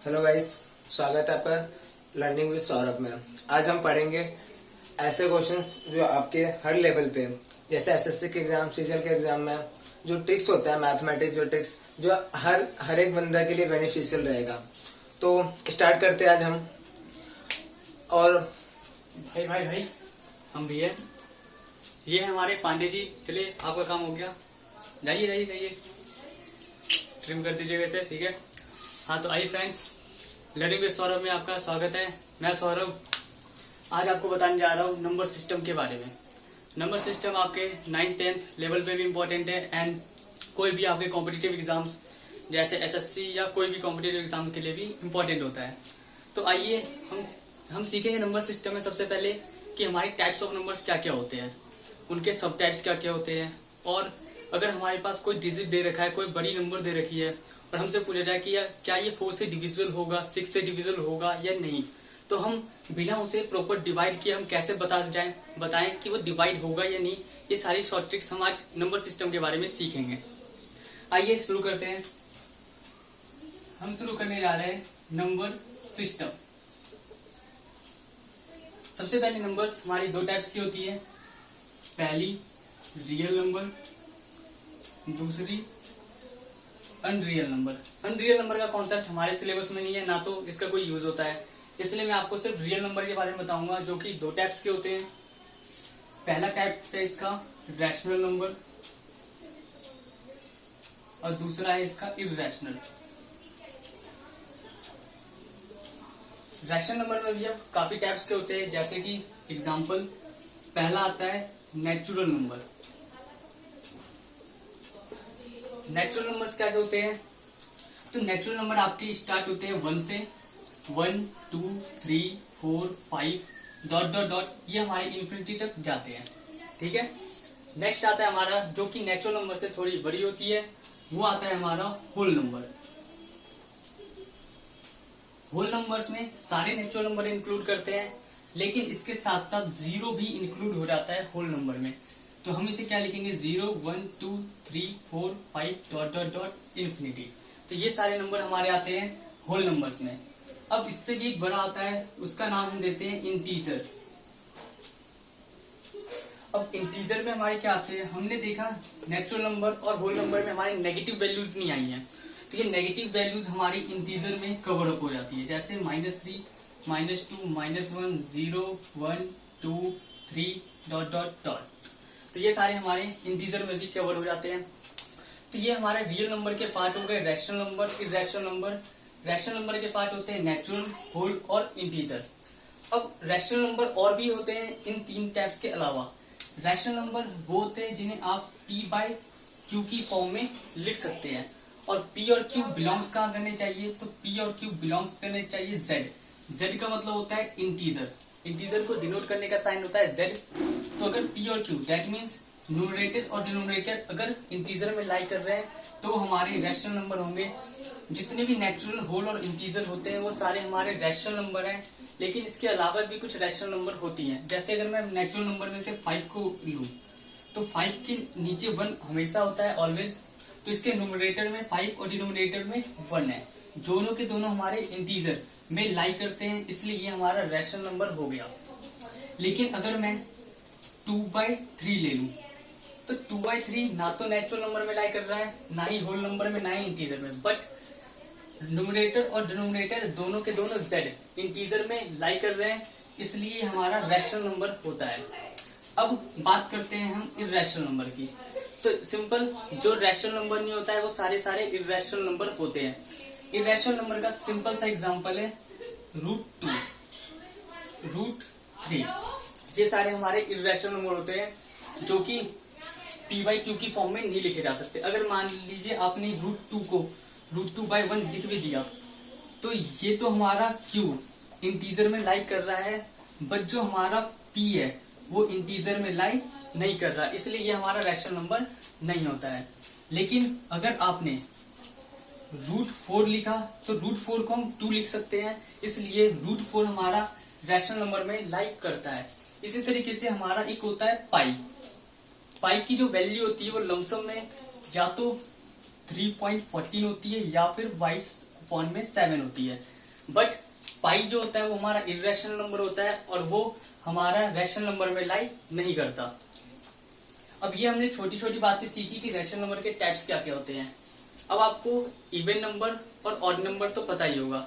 Hello guys, स्वागत है आपका लर्निंग विद सौरभ में। आज हम पढ़ेंगे ऐसे क्वेश्चंस जो आपके हर लेवल पे, जैसे एसएससी के एग्जाम, सीजीएल के एग्जाम में जो ट्रिक्स होता है, मैथमेटिक्स जो ट्रिक्स जो हर एक बंदा के लिए बेनिफिशियल रहेगा। तो स्टार्ट करते हैं आज हम। और भाई हम भी है। ये है हमारे पांडे जी। चलिए, आपका काम हो गया, जाइए ट्रिम कर दीजिए वैसे, ठीक है। हाँ तो आइए फ्रेंड्स, लर्निंग विद सौरभ में आपका स्वागत है। मैं सौरभ आज आपको बताने जा रहा हूँ नंबर सिस्टम के बारे में। नंबर सिस्टम आपके 9th 10th लेवल पे भी इम्पोर्टेंट है एंड कोई भी आपके कॉम्पिटिटिव एग्जाम्स जैसे एसएससी या कोई भी कॉम्पिटिटिव एग्जाम के लिए भी इम्पोर्टेंट होता है। तो आइए हम सीखेंगे नंबर सिस्टम में सबसे पहले कि हमारी टाइप्स ऑफ नंबर्स क्या क्या होते हैं, उनके सब टाइप्स क्या क्या होते हैं, और अगर हमारे पास कोई डिजिट दे रखा है, कोई बड़ी नंबर दे रखी है और हमसे पूछा जाए कि क्या ये 4 से डिविजिबल होगा, 6 से डिविजिबल होगा या नहीं, तो हम बिना उसे प्रॉपर डिवाइड किए हम कैसे बताएं कि वो डिवाइड होगा या नहीं। ये सारी शॉर्ट ट्रिक्स हम आज नंबर सिस्टम के बारे में सीखेंगे। आइए शुरू करते हैं। हम शुरू करने जा रहे हैं नंबर सिस्टम। सबसे पहले नंबर्स हमारी 2 टाइप्स की होती है। पहली रियल नंबर, दूसरी अनरियल नंबर। अनरियल नंबर का कॉन्सेप्ट हमारे सिलेबस में नहीं है, ना तो इसका कोई यूज होता है, इसलिए मैं आपको सिर्फ रियल नंबर के बारे में बताऊंगा, जो कि 2 टाइप्स के होते हैं। पहला टाइप है इसका रैशनल नंबर और दूसरा है इसका इर्रेशनल। रैशनल नंबर में भी अब काफी टाइप्स के होते हैं, जैसे कि एग्जांपल पहला आता है नेचुरल नंबर। नेचुरल नंबर्स क्या क्या होते हैं? तो नेचुरल नंबर आपके स्टार्ट होते हैं 1 से। 1 2 3 4 5 डॉट डॉट डॉट, ये हमारे इन्फिनिटी तक जाते हैं, ठीक है। नेक्स्ट आता है हमारा, जो कि नेचुरल नंबर से थोड़ी बड़ी होती है, वो आता है हमारा होल नंबर। होल नंबर्स में सारे नेचुरल नंबर इंक्लूड करते हैं, लेकिन इसके साथ साथ 0 भी इंक्लूड हो जाता है होल नंबर में। तो हम इसे क्या लिखेंगे? 0 1 2 3 4 5 डॉट डॉट डॉट इन्फिनिटी। तो ये सारे नंबर हमारे आते हैं होल नंबर्स में। अब इससे भी एक बड़ा आता है, उसका नाम हम देते हैं इंटीजर। अब इंटीजर में हमारे क्या आते हैं? हमने देखा नेचुरल नंबर और होल नंबर में हमारे नेगेटिव वैल्यूज नहीं आई हैं, तो ये नेगेटिव वैल्यूज हमारी इंटीजर में कवर अप हो जाती है, जैसे -3 -2 -1 0 1 2 3 डॉट डॉट डॉट। तो ये सारे हमारे इंटीजर में भी कवर हो जाते हैं। तो ये हमारे रियल नंबर के पार्ट हो गए, rational number, irrational number. Rational number के पार्ट होते हैं नेचुरल, होल और इंटीजर। अब रैशनल नंबर और भी होते हैं इन 3 टाइप्स के अलावा। रैशनल नंबर वो होते हैं जिन्हें आप p/q की फॉर्म में लिख सकते हैं, और p और q बिलोंग्स कहाँ करने चाहिए? तो p और q बिलोंग्स करने चाहिए z का मतलब होता है इंटीजर। इंटीजर को डिनोट करने का साइन होता है z। तो अगर p और q दैट मीन्स न्यूमरेटर और डिनोमिनेटर अगर इंटीजर में लाई कर रहे हैं, तो हमारे रैशनल नंबर होंगे। जितने भी नेचुरल, होल और इंटीजर होते हैं वो सारे हमारे रैशनल नंबर हैं, लेकिन इसके अलावा भी कुछ रैशनल नंबर होती हैं। जैसे अगर मैं नेचुरल नंबर में से 5 को लूं, तो 5 के नीचे 1 हमेशा होता है, ऑलवेज। तो इसके न्यूमरेटर में 5 और डिनोमिनेटर में 1 है, दोनों के दोनों हमारे इंटीजर में लाई करते हैं, इसलिए ये हमारा रैशनल नंबर हो गया। लेकिन अगर मैं 2/3 ले लूं, तो 2/3 ना तो नेचुरल नंबर में लाई कर रहा है, ना ही होल नंबर में, ना ही इंटीजर में, बट न्यूमरेटर और डिनोमिनेटर दोनों के दोनों z इंटीजर में लाई कर रहे हैं, इसलिए हमारा रैशनल नंबर होता है। अब बात करते हैं हम इर्रेशनल नंबर की। तो सिंपल, जो रैशनल नंबर नहीं होता है वो सारे इर्रेशनल नंबर होते हैं। इर्रेशनल नंबर का सिंपल सा एग्जांपल है √2, √3। ये सारे हमारे इर्रेशनल नंबर होते हैं, जो कि p/q की फॉर्म में नहीं लिखे जा सकते। अगर मान लीजिए आपने √2 को √2/1 लिख भी दिया, तो ये तो हमारा q इंटीजर में लाई कर रहा है, बट जो हमारा p है वो इंटीजर में लाई नहीं कर रहा, इसलिए ये हमारा रैशनल नंबर नहीं होता है। लेकिन अगर आपने √4 लिखा, तो √4 को हम 2 लिख सकते हैं, इसलिए √4 हमारा रैशनल नंबर में लाई करता है। इसी तरीके से हमारा एक होता है पाई की जो वैल्यू होती है वो लमसम में या तो 3.14 होती है या फिर 22/7 होती है। बट पाई जो होता है वो हमारा इरेशनल नंबर होता है और वो हमारा रैशनल नंबर में लाई नहीं करता। अब ये हमने छोटी छोटी बातें सीखी कि रैशनल नंबर के टाइप्स क्या क्या होते हैं। अब आपको इवन नंबर और ऑड नंबर तो पता ही होगा।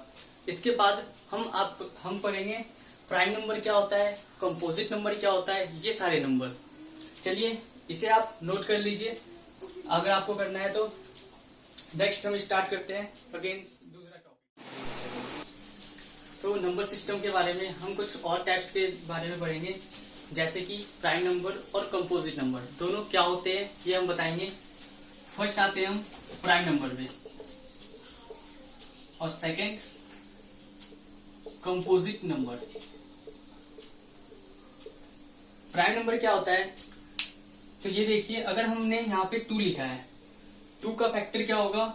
इसके बाद हम पढ़ेंगे प्राइम नंबर क्या होता है, कंपोजिट नंबर क्या होता है, ये सारे नंबर्स। चलिए इसे आप नोट कर लीजिए अगर आपको करना है तो। नेक्स्ट हम स्टार्ट करते हैं अगेन दूसरा टॉपिक। तो नंबर सिस्टम के बारे में हम कुछ और टाइप्स के बारे में पढ़ेंगे, जैसे कि प्राइम नंबर और कंपोजिट नंबर दोनों क्या होते हैं ये हम बताएंगे। फर्स्ट आते हैं हम प्राइम नंबर में और second composite number. Prime number क्या होता है, तो ये देखिए अगर हमने यहाँ पे 2 लिखा है, 2 का फैक्टर क्या होगा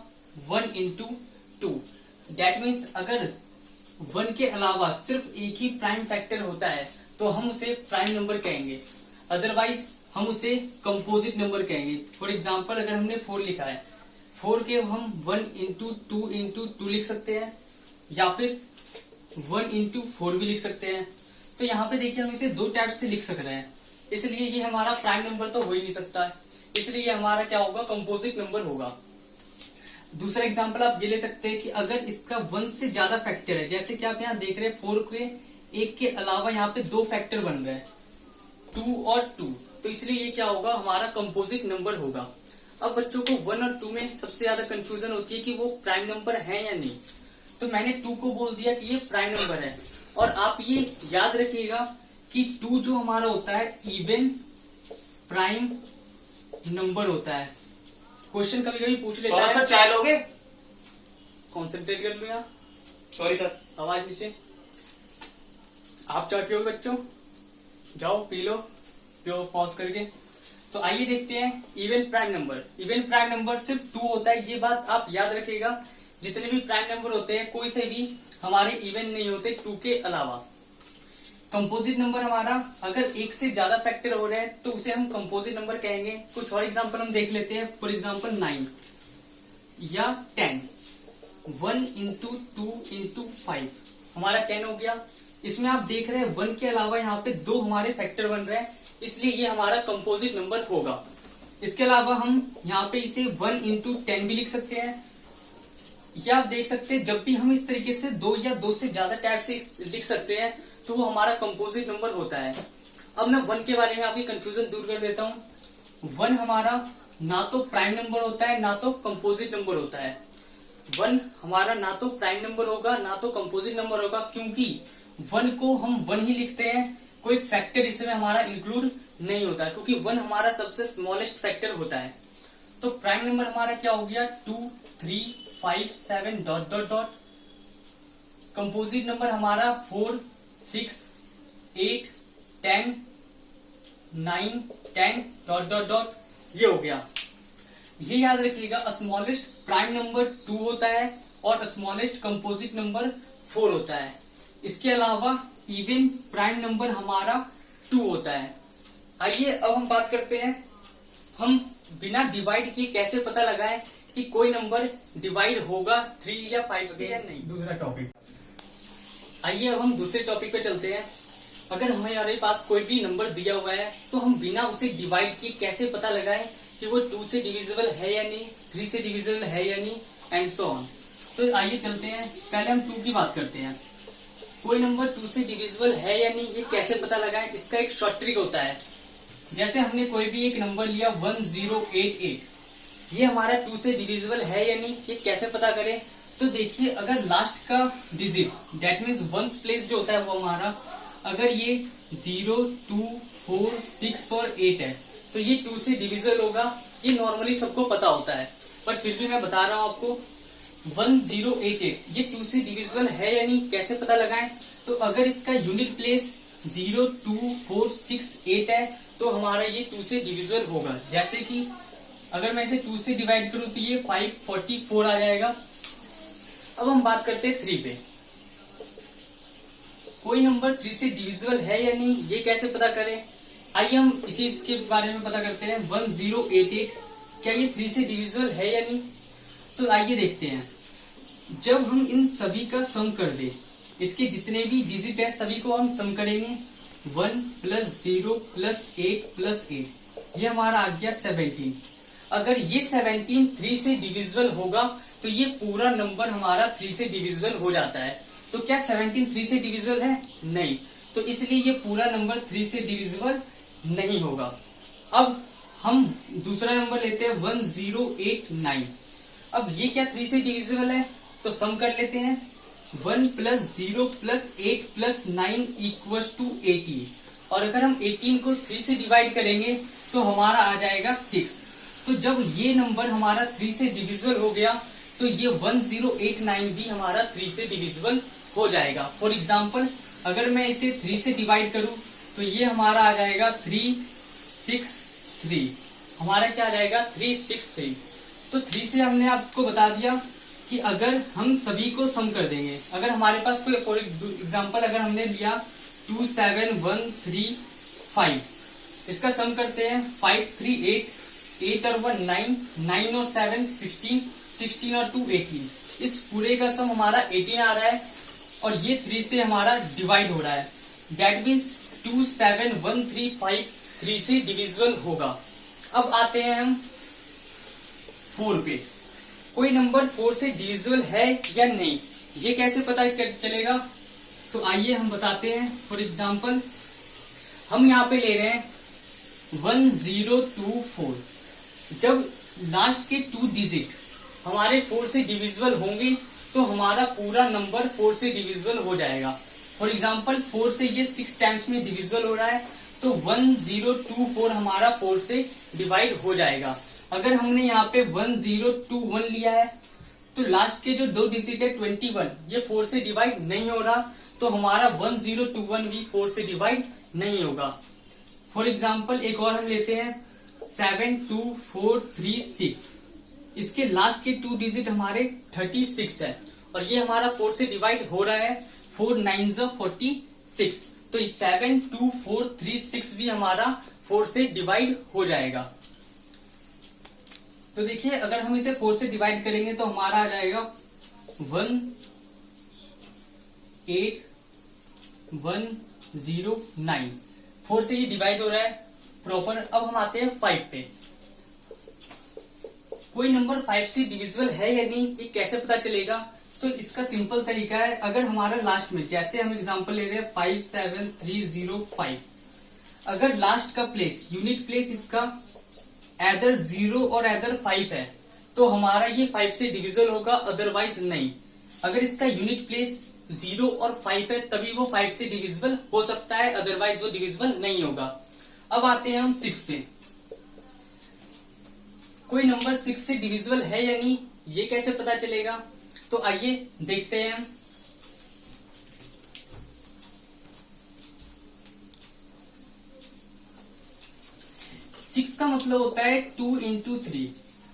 1 इंटू 2। डेट मीन्स अगर 1 के अलावा सिर्फ एक ही प्राइम फैक्टर होता है तो हम उसे प्राइम नंबर कहेंगे, अदरवाइज हम उसे कंपोजिट नंबर कहेंगे। फॉर एग्जाम्पल अगर हमने 4 लिखा है, 4 के हम 1 इंटू 2 इंटू 2 लिख सकते हैं या फिर 1 इंटू 4 भी लिख सकते हैं। तो यहाँ पे देखिए हम इसे 2 टाइप से लिख सकते हैं, इसलिए ये हमारा प्राइम नंबर तो हो ही नहीं सकता है, इसलिए ये हमारा क्या होगा कंपोजिट नंबर होगा। दूसरा एग्जांपल आप ये ले सकते हैं कि अगर इसका 1 से ज्यादा फैक्टर है, जैसे कि आप यहाँ देख रहे हैं 4 के 1 के अलावा यहाँ पे 2 फैक्टर बन रहे हैं 2 और 2, तो इसलिए ये क्या होगा हमारा कंपोजिट नंबर होगा। अब बच्चों को 1 और 2 में सबसे ज्यादा कंफ्यूजन होती है कि वो प्राइम नंबर है या नहीं, तो मैंने 2 को बोल दिया कि ये प्राइम नंबर है। और आप ये याद रखिएगा कि 2 जो हमारा होता है इवन प्राइम नंबर होता है। क्वेश्चन कभी कभी पूछ लेता है, सर चाय लोगे? कॉन्सेंट्रेट कर लो यहाँ, सॉरी सर। आवाज नीचे। आप चाय पियोगे बच्चों, जाओ पी लो, पियो पॉज करके। तो आइए देखते हैं even prime number. Even prime number सिर्फ 2 होता है, ये बात आप याद रखिएगा। जितने भी प्राइम नंबर होते हैं कोई से भी हमारे इवन नहीं होते 2 के अलावा। कंपोजिट नंबर हमारा अगर 1 से ज्यादा फैक्टर हो रहे हैं तो उसे हम कंपोजिट नंबर कहेंगे। कुछ और एग्जांपल हम देख लेते हैं। फॉर एग्जांपल 9 या 10, 1 इंटू 2 इंटू 5 हमारा 10 हो गया। इसमें आप देख रहे हैं 1 के अलावा यहाँ पे 2 हमारे फैक्टर बन रहे हैं, इसलिए ये हमारा कंपोजिट नंबर होगा। इसके अलावा हम यहाँ पे इसे 1 इंटू 10 भी लिख सकते हैं, या आप देख सकते हैं जब भी हम इस तरीके से 2 या 2 से ज्यादा टाइप से लिख सकते हैं तो वो हमारा कंपोजिट नंबर होता है। अब मैं 1 के बारे में आपकी कंफ्यूजन दूर कर देता हूँ। 1 हमारा ना तो प्राइम नंबर होता है ना तो कंपोजिट नंबर होता है। 1 हमारा ना तो प्राइम नंबर होगा ना तो कंपोजिट नंबर होगा, क्योंकि 1 को हम 1 ही लिखते हैं, कोई फैक्टर इसमें हमारा इंक्लूड नहीं होता, क्योंकि 1 हमारा सबसे स्मॉलेस्ट फैक्टर होता है। तो प्राइम नंबर हमारा क्या हो गया 2, 3, 5, 7 dot dot dot. Composite number हमारा 4, 6, 8, 10, 9, 10 डॉट डॉट डॉट, ये हो गया। ये याद रखिएगा स्मॉलेस्ट प्राइम नंबर 2 होता है और स्मॉलेस्ट कंपोजिट नंबर 4 होता है। इसके अलावा इवन प्राइम नंबर हमारा 2 होता है। आइए अब हम बात करते हैं हम बिना डिवाइड किए कैसे पता लगाएं कि कोई नंबर डिवाइड होगा 3 या 5 से या नहीं। दूसरा टॉपिक। आइए अब हम दूसरे टॉपिक पे चलते हैं। अगर हमारे पास कोई भी नंबर दिया हुआ है तो हम बिना उसे डिवाइड किए कैसे पता लगाएं कि वो 2 से डिविजिबल है या नहीं, 3 से डिविजिबल है या नहीं, एंड सो ऑन। तो आइए चलते हैं, पहले हम 2 की बात करते हैं। कोई नंबर 2 से डिविजिबल है या नहीं ये कैसे पता लगाएं, इसका एक शॉर्ट ट्रिक होता है। जैसे हमने कोई भी एक नंबर लिया 1088, ये हमारा 2 से डिविजिबल है या नहीं ये कैसे पता करें। तो देखिए अगर लास्ट का digit that means 1s place जो होता है वो हमारा अगर ये 0, 2, 4, 6 और 8 है तो ये 2 से डिविजिबल होगा। ये नॉर्मली सबको पता होता है, पर फिर भी मैं बता रहा हूँ आपको 1088 ये 2 से डिविजिबल है या नहीं कैसे पता लगाएं। तो अगर इसका यूनिट प्लेस 0, 2, 4, 6, 8 है तो हमारा ये 2 से डिविजिबल होगा। जैसे कि अगर मैं इसे 2 से डिवाइड करूं तो ये 544 आ जाएगा। अब हम बात करते हैं 3 पे। कोई नंबर 3 से डिविजिबल है या नहीं ये कैसे पता करें। आइए हम इसी इसके बारे में पता करते हैं। 1088 क्या ये 3 से डिविजिबल है या नहीं। तो आइए देखते हैं। जब हम इन सभी का सम कर दें इसके जितने भी डिजिट है सभी को हम सम करेंगे। 1 + 0 + 8 + 8 ये हमारा आ गया 17। अगर ये 17 3 से डिविजिबल होगा तो ये पूरा नंबर हमारा 3 से डिविजिबल हो जाता है। तो क्या 17 3 से डिविजिबल है? नहीं। तो इसलिए ये पूरा नंबर 3 से डिविजिबल नहीं होगा। अब हम दूसरा नंबर लेते हैं 1089। अब ये क्या 3 से डिविजिबल है? तो सम कर लेते हैं। 1 + 0 + 8 + 9 = 18। और अगर हम 18 को 3 से डिवाइड करेंगे तो हमारा आ जाएगा 6। तो जब ये नंबर हमारा 3 से डिविजिबल हो गया तो ये 1089 भी हमारा 3 से डिविजिबल हो जाएगा। फॉर एग्जाम्पल अगर मैं इसे 3 से डिवाइड करूं तो ये हमारा आ जाएगा 363। हमारा क्या आ जाएगा? 363। तो 3 से हमने आपको बता दिया कि अगर हम सभी को सम कर देंगे, अगर हमारे पास कोई फॉर एग्जाम्पल अगर हमने लिया 27135, इसका सम करते हैं। 5 3 8, 8 और 1 9, 9 और 7 16, 16 और 2 18। इस पूरे का सम हमारा 18 आ रहा है और ये 3 से हमारा डिवाइड हो रहा है। दैट मीन्स 27135 3 से डिविजिबल होगा। अब आते हैं हम 4 पे। कोई नंबर 4 से डिविजिबल है या नहीं, ये कैसे पता चलेगा? तो आइए हम बताते हैं। फॉर एग्जाम्पल हम यहाँ पे ले रहे हैं 1024। जब लास्ट के 2 डिजिट हमारे 4 से डिविजिबल होंगे तो हमारा पूरा नंबर 4 से डिविजिबल हो जाएगा। फॉर एग्जाम्पल 4 से ये 6 टाइम्स में डिविजिबल हो रहा है तो 1024 हमारा 4 से डिवाइड हो जाएगा। अगर हमने यहाँ पे 1021 लिया है तो लास्ट के जो 2 डिजिट है 21, ये 4 से डिवाइड नहीं हो रहा तो हमारा 1021 भी 4 से डिवाइड नहीं होगा। फॉर एग्जाम्पल एक और हम लेते हैं 72436। इसके लास्ट के 2 डिजिट हमारे 36 है और ये हमारा 4 से डिवाइड हो रहा है। 4 9 46, तो 72436 भी हमारा 4 से डिवाइड हो जाएगा। तो देखिए अगर हम इसे 4 से डिवाइड करेंगे तो हमारा आ जाएगा 18109। 4 से ये डिवाइड हो रहा है प्रॉपर। अब हम आते हैं 5 पे। कोई नंबर 5 से डिविजिबल है या नहीं, ये कैसे पता चलेगा? तो इसका सिंपल तरीका है, अगर हमारा लास्ट में, जैसे हम एग्जांपल ले रहे हैं 57305, अगर लास्ट का प्लेस, यूनिट प्लेस इसका एदर 0 और एदर 5 है तो हमारा ये 5 से डिविजिबल होगा, अदरवाइज नहीं। अगर इसका यूनिट प्लेस 0 और 5 है तभी वो 5 से डिविजिबल हो सकता है, अदरवाइज वो डिविजिबल नहीं होगा। अब आते हैं हम 6 पे। कोई नंबर 6 से डिविजिबल है या नहीं, ये कैसे पता चलेगा? तो आइए देखते हैं। 6 का मतलब होता है 2 × 3।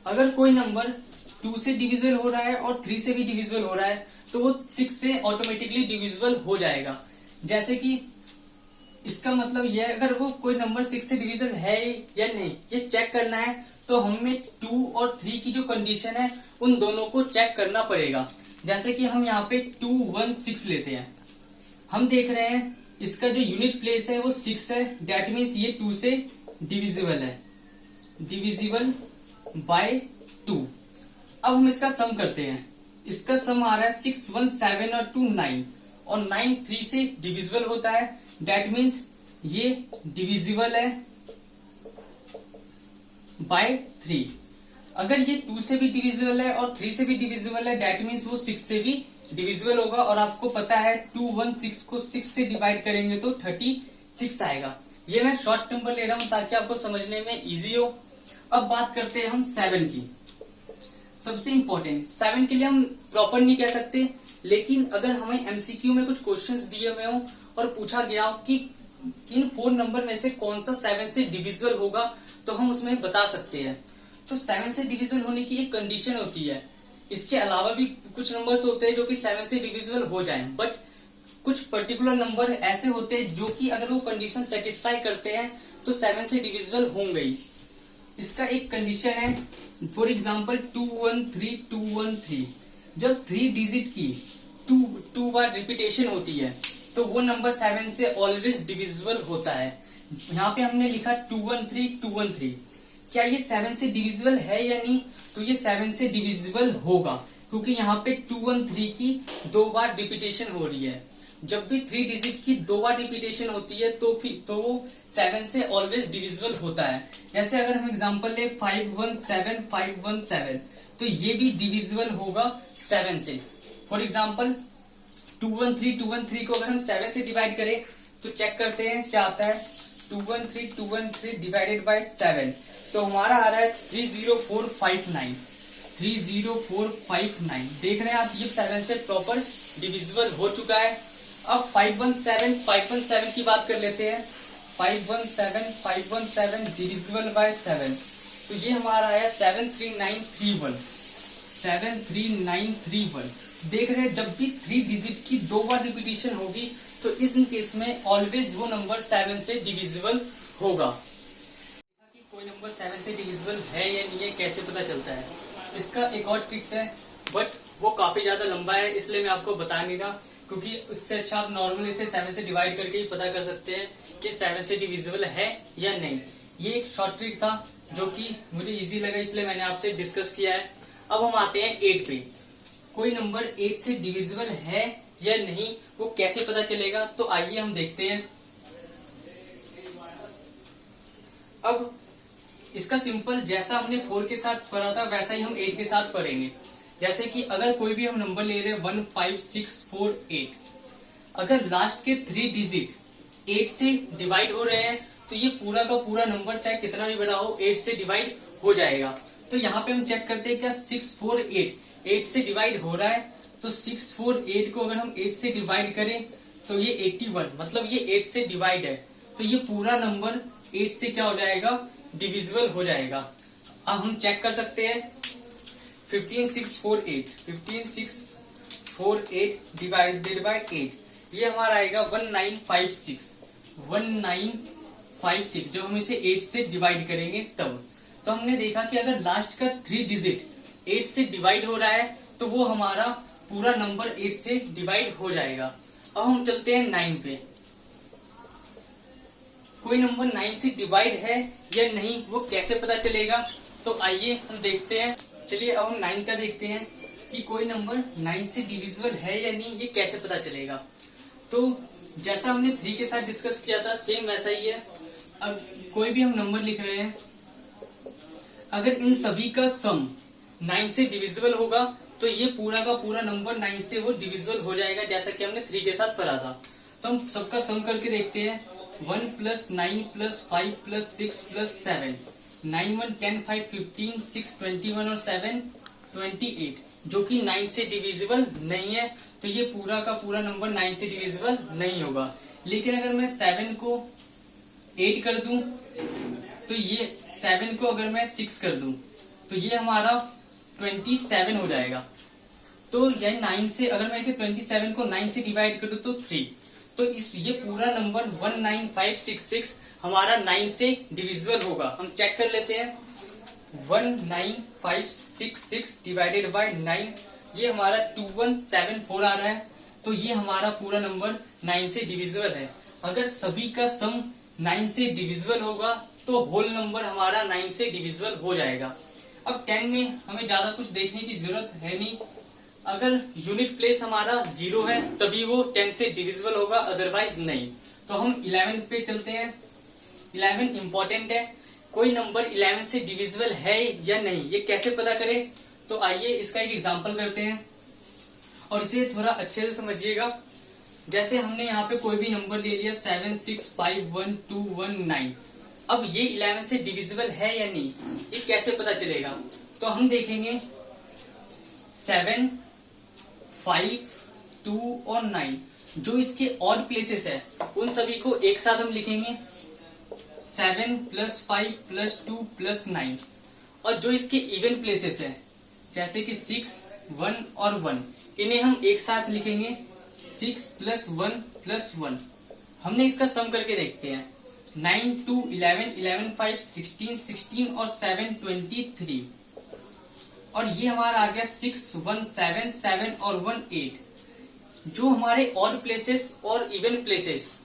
अगर कोई नंबर 2 से डिविजिबल हो रहा है और 3 से भी डिविजिबल हो रहा है तो वो 6 से ऑटोमेटिकली डिविजिबल हो जाएगा। जैसे कि इसका मतलब यह है, अगर वो कोई नंबर 6 से डिविजिबल है या नहीं ये चेक करना है तो हमें 2 और 3 की जो कंडीशन है उन दोनों को चेक करना पड़ेगा। जैसे कि हम यहाँ पे 216 लेते हैं, हम देख रहे हैं इसका जो यूनिट प्लेस है वो 6 है, डेट मीन्स ये 2 से डिविजिबल है, डिविजिबल बाय 2। अब हम इसका सम करते हैं। इसका सम आ रहा है 6 1 7 और 2 9 और 9 3 से डिविजिबल होता है, डेट मीन्स ये डिविजिबल है बाय 3। अगर ये 2 से भी डिविजिबल है और 3 से भी डिविजिबल है, डेट मीन्स वो 6 से भी डिविजिबल होगा। और आपको पता है 216 को 6 से डिवाइड करेंगे तो 36 आएगा। ये मैं शॉर्ट नंबर ले रहा हूं ताकि आपको समझने में इजी हो। अब बात करते हैं हम 7 की। सबसे इंपॉर्टेंट, 7 के लिए हम प्रॉपर नहीं कह सकते, लेकिन अगर हमें एमसीक्यू में कुछ क्वेश्चंस दिए हुए हो और पूछा गया हो कि इन 4 नंबर में से कौन सा 7 से डिविजिबल होगा तो हम उसमें बता सकते हैं। तो 7 से डिविजिबल होने की एक कंडीशन होती है। इसके अलावा भी कुछ नंबर्स होते हैं जो कि 7 से डिविजिबल हो जाएं, बट कुछ पर्टिकुलर नंबर ऐसे होते हैं जो कि अगर वो कंडीशन सेटिस्फाई करते हैं तो 7 से डिविजिबल होंगे ही। इसका एक कंडीशन है, फॉर एग्जाम्पल 213 213। जब 3 डिजिट की टू बार रिपीटेशन होती है तो वो नंबर 7 से ऑलवेज डिविजिबल होता है। यहाँ पे हमने लिखा 213 क्या ये 7 से डिविजिबल है या नहीं, तो ये 7 से डिविजिबल होगा क्योंकि यहाँ पे 213 की 2 बार रिपीटेशन हो रही है। जब भी 3 डिजिट की 2 बार रिपीटेशन होती है तो वो 7 से ऑलवेज डिविजिबल होता है। जैसे अगर हम एग्जांपल ले 517 तो ये भी डिविजिबल होगा 7 से। फॉर एग्जांपल 213 को अगर हम 7 से डिवाइड करें तो चेक करते हैं क्या आता है। 213 डिवाइडेड बाय 7 तो हमारा आ रहा है 30459। देख रहे हैं आप, ये 7 से प्रॉपर डिविजिबल हो चुका है। अब 517 की बात कर लेते हैं। 517 डिविजिबल बाय 7 तो ये हमारा आया 73931। देख रहे हैं, जब भी 3 डिजिट की 2 बार रिपीटेशन होगी तो इस केस में ऑलवेज वो नंबर 7 से डिविजिबल होगा। कि कोई नंबर 7 से डिविजिबल है या नहीं है कैसे पता चलता है, इसका एक और ट्रिक्स है बट वो काफी ज्यादा लंबा है इसलिए मैं आपको बता नहीं रहा, क्योंकि उससे अच्छा आप नॉर्मली से 7 से डिवाइड करके ही पता कर सकते हैं कि 7 से डिविजिबल है या नहीं। ये एक शॉर्ट ट्रिक था जो कि मुझे इजी लगा इसलिए मैंने आपसे डिस्कस किया है। अब हम आते हैं 8 पे। कोई नंबर 8 से डिविजिबल है या नहीं वो कैसे पता चलेगा, तो आइए हम देखते हैं। अब इसका सिंपल जैसा हमने 4 के साथ पढ़ा था वैसा ही हम 8 के साथ पढ़ेंगे। जैसे कि अगर कोई भी हम नंबर ले रहे हैं 15648, अगर लास्ट के 3 डिजिट 8 से डिवाइड हो रहे हैं तो ये पूरा का पूरा नंबर चाहे कितना भी बड़ा हो 8 से डिवाइड हो जाएगा। तो यहाँ पे हम चेक करते हैं क्या 648 8 से डिवाइड हो रहा है, तो 648 को अगर हम 8 से डिवाइड करें तो ये 81, मतलब ये 8 से डिवाइड है तो ये पूरा नंबर 8 से क्या हो जाएगा, डिविजिबल हो जाएगा। अब हम चेक कर सकते हैं 15648 डिवाइडेड बाय 8 ये हमारा आएगा 1956 जब हम इसे 8 से डिवाइड करेंगे तब। तो हमने देखा कि अगर लास्ट का 3 डिजिट 8 से डिवाइड हो रहा है तो वो हमारा पूरा नंबर 8 से डिवाइड हो जाएगा। अब हम चलते हैं 9 पे। कोई नंबर 9 से डिवाइड है या नहीं वो कैसे पता चलेगा, तो आइए हम देखते हैं। चलिए अब हम 9 का देखते हैं कि कोई नंबर 9 से डिविजिबल है या नहीं ये कैसे पता चलेगा। तो जैसा हमने 3 के साथ डिस्कस किया था सेम वैसा ही है। अब कोई भी हम नंबर लिख रहे हैं, अगर इन सभी का सम 9 से डिविजिबल होगा तो ये पूरा का पूरा नंबर 9 से वो डिविजिबल हो जाएगा, जैसा कि हमने 3 के साथ पढ़ा था। तो हम सबका सम करके देखते हैं। 1 + 9 + 5 + 6 + 7 9 1 10 5 15 6 21 और 7 28 जो कि 9 से डिविजिबल नहीं है, तो ये पूरा का पूरा नंबर 9 से डिविजिबल नहीं होगा। लेकिन अगर मैं 7 को 8 कर दूं तो ये 7 को अगर मैं 6 कर दूं तो ये हमारा 27 हो जाएगा। तो यह 9 से अगर मैं इसे 27 को 9 से डिवाइड करूं तो 3, तो ये पूरा नंबर 19566 हमारा 9 से डिविजिबल होगा। हम चेक कर लेते हैं। 19566 डिवाइडेड बाय 9 ये हमारा 2174 आ रहा है, तो ये हमारा पूरा नंबर 9 से डिविजिबल है। अगर सभी का सम 9 से डिविजिबल होगा तो होल नंबर हमारा 9 से डिविजिबल हो जाएगा। अब 10 में हमें ज्यादा कुछ देखने की जरूरत है नहीं। अगर यूनिट प्लेस हमारा 0 है तभी वो 10 से डिविजिबल होगा, अदरवाइज नहीं। तो हम 11 पे चलते हैं। 11 इंपॉर्टेंट है। कोई नंबर 11 से डिविजिबल है या नहीं ये कैसे पता करें, तो आइए इसका एक एग्जांपल करते हैं और इसे थोड़ा अच्छे से समझिएगा। जैसे हमने यहाँ पे कोई भी नंबर ले लिया 7651219। अब ये 11 से डिविजिबल है या नहीं ये कैसे पता चलेगा, तो हम देखेंगे 7, 5, 2 और 9 जो इसके ऑड प्लेसेस है उन सभी को एक साथ हम लिखेंगे 7 + 5 + 2 + 9, और जो इसके इवन प्लेसेस है जैसे कि 6, 1 और 1 इन्हें हम एक साथ लिखेंगे 6 + 1 + 1। हमने इसका सम करके देखते हैं। 9, 2, 11, 11, 5, 16, 16 और 7, 23, और ये हमारा आ गया 6, 1, 7, 7 और 1, 8। जो हमारे ऑड प्लेसेस और इवन प्लेसेस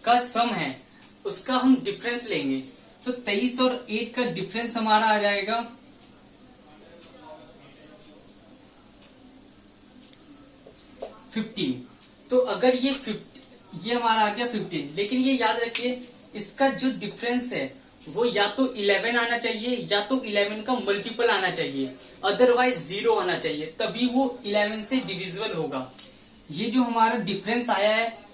का सम है उसका हम डिफरेंस लेंगे। तो 23 और 8 का डिफरेंस हमारा आ जाएगा 15। तो अगर ये हमारा आ गया 15, लेकिन ये याद रखिए इसका जो डिफरेंस है वो या तो 11 आना चाहिए या तो 11 का मल्टीपल आना चाहिए, अदरवाइज 0 आना चाहिए, तभी वो 11 से डिविजिबल होगा। ये जो हमारा डिफरेंस आया है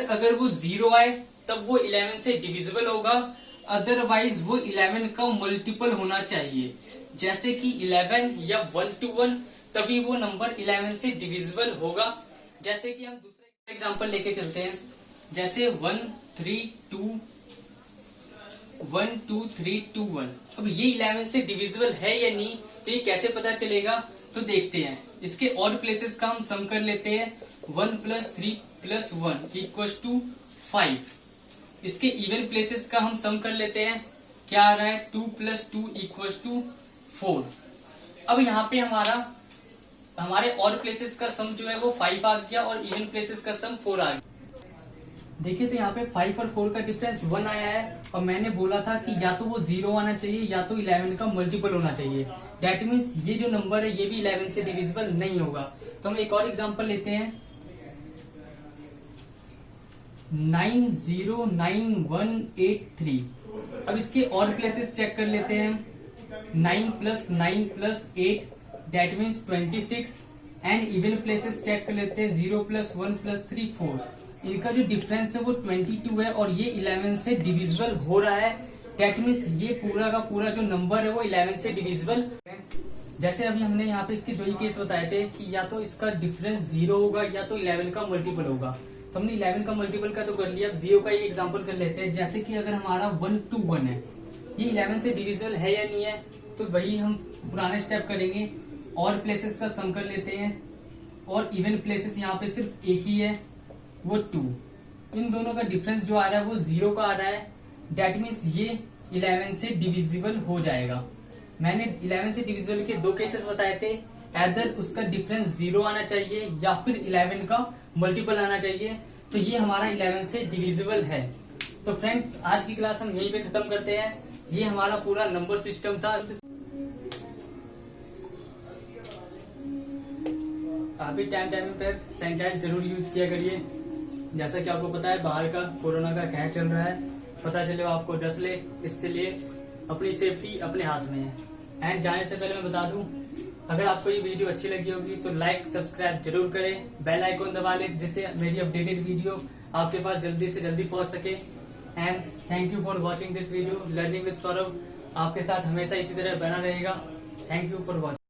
अगर वो 0 आए तब वो 11 से डिविजिबल होगा, अदरवाइज वो 11 का मल्टीपल होना चाहिए, जैसे कि 11 या 1 to 1, तभी वो नंबर 11 से डिविजिबल होगा। जैसे कि हम दूसरा एग्जांपल लेके चलते हैं, जैसे 1 3 2 1। अब ये 11 से डिविजिबल है या नहीं, तो ये कैसे पता चलेगा, तो देखते हैं। इसके ऑड प्लेसेस का हम सम कर लेते हैं। 1 + 3 + 1 = 5। इसके इवन प्लेसेस का हम सम कर लेते हैं। क्या आ रहा है, 2 + 2 = 4। अब यहाँ पे हमारे ऑड प्लेसेस का सम जो है वो 5 आ गया और इवन प्लेसेस का सम 4 आ गया। देखिए तो यहाँ पे 5 और 4 का डिफरेंस 1 आया है, और मैंने बोला था कि या तो वो 0 आना चाहिए या तो 11 का मल्टीपल होना चाहिए। दैट मीन्स ये जो नंबर है ये भी 11 से डिविजिबल नहीं होगा। तो हम एक और एग्जांपल लेते हैं, 909183। अब इसके ऑड प्लेसेस चेक कर लेते हैं। 9 + 9 + 8 that means 26, and even places check कर लेते हैं। 0 + 1 + 3 4। इनका जो डिफरेंस है वो 22 है और ये 11 से डिविजिबल हो रहा है। दैट मीन्स ये पूरा का पूरा जो नंबर है वो 11 से डिविजिबल है। जैसे अभी हमने यहाँ पे इसके दो ही केस बताए थे कि या तो इसका डिफरेंस 0 होगा या तो 11 का मल्टीपल होगा। तो हमने 11 का मल्टीपल का तो कर लिया, 0 का एक एग्जांपल कर लेते हैं। जैसे कि अगर हमारा 1 to 1 है, ये 11 से डिविजिबल है या नहीं है, तो वही हम पुराने स्टेप करेंगे। और प्लेसेस का सम कर लेते हैं, और इवन प्लेसेस यहाँ पे सिर्फ एक ही है, वो 2। इन दोनों का डिफरेंस जो आ रहा है वो 0 का आ रहा है। दैट मीन्स ये 11 से डिविजिबल हो जाएगा। मैंने 11 से डिविजिबल के दो केसेस बताए थे, एदर उसका डिफरेंस 0 आना चाहिए या फिर 11 का मल्टीपल आना चाहिए। तो ये हमारा 11 से डिविजिबल है। तो फ्रेंड्स आज की क्लास हम यहीं पे खत्म करते हैं। ये हमारा पूरा नंबर सिस्टम था। आप भी टाइम पर सैनिटाइज जरूर यूज किया करिए। जैसा कि आपको पता है बाहर का कोरोना का कहर चल रहा है, पता चले आपको डस ले, इसलिए अपनी सेफ्टी अपने हाथ में है। एंड जाने से पहले मैं बता दूं, अगर आपको ये वीडियो अच्छी लगी होगी तो लाइक सब्सक्राइब जरूर करें, बेल आइकॉन दबा लें, जिससे मेरी अपडेटेड वीडियो आपके पास जल्दी से जल्दी पहुंच सके। And thank you for watching this video. Learning with Saurabh आपके साथ हमेशा इसी तरह बना रहेगा। Thank you for watching.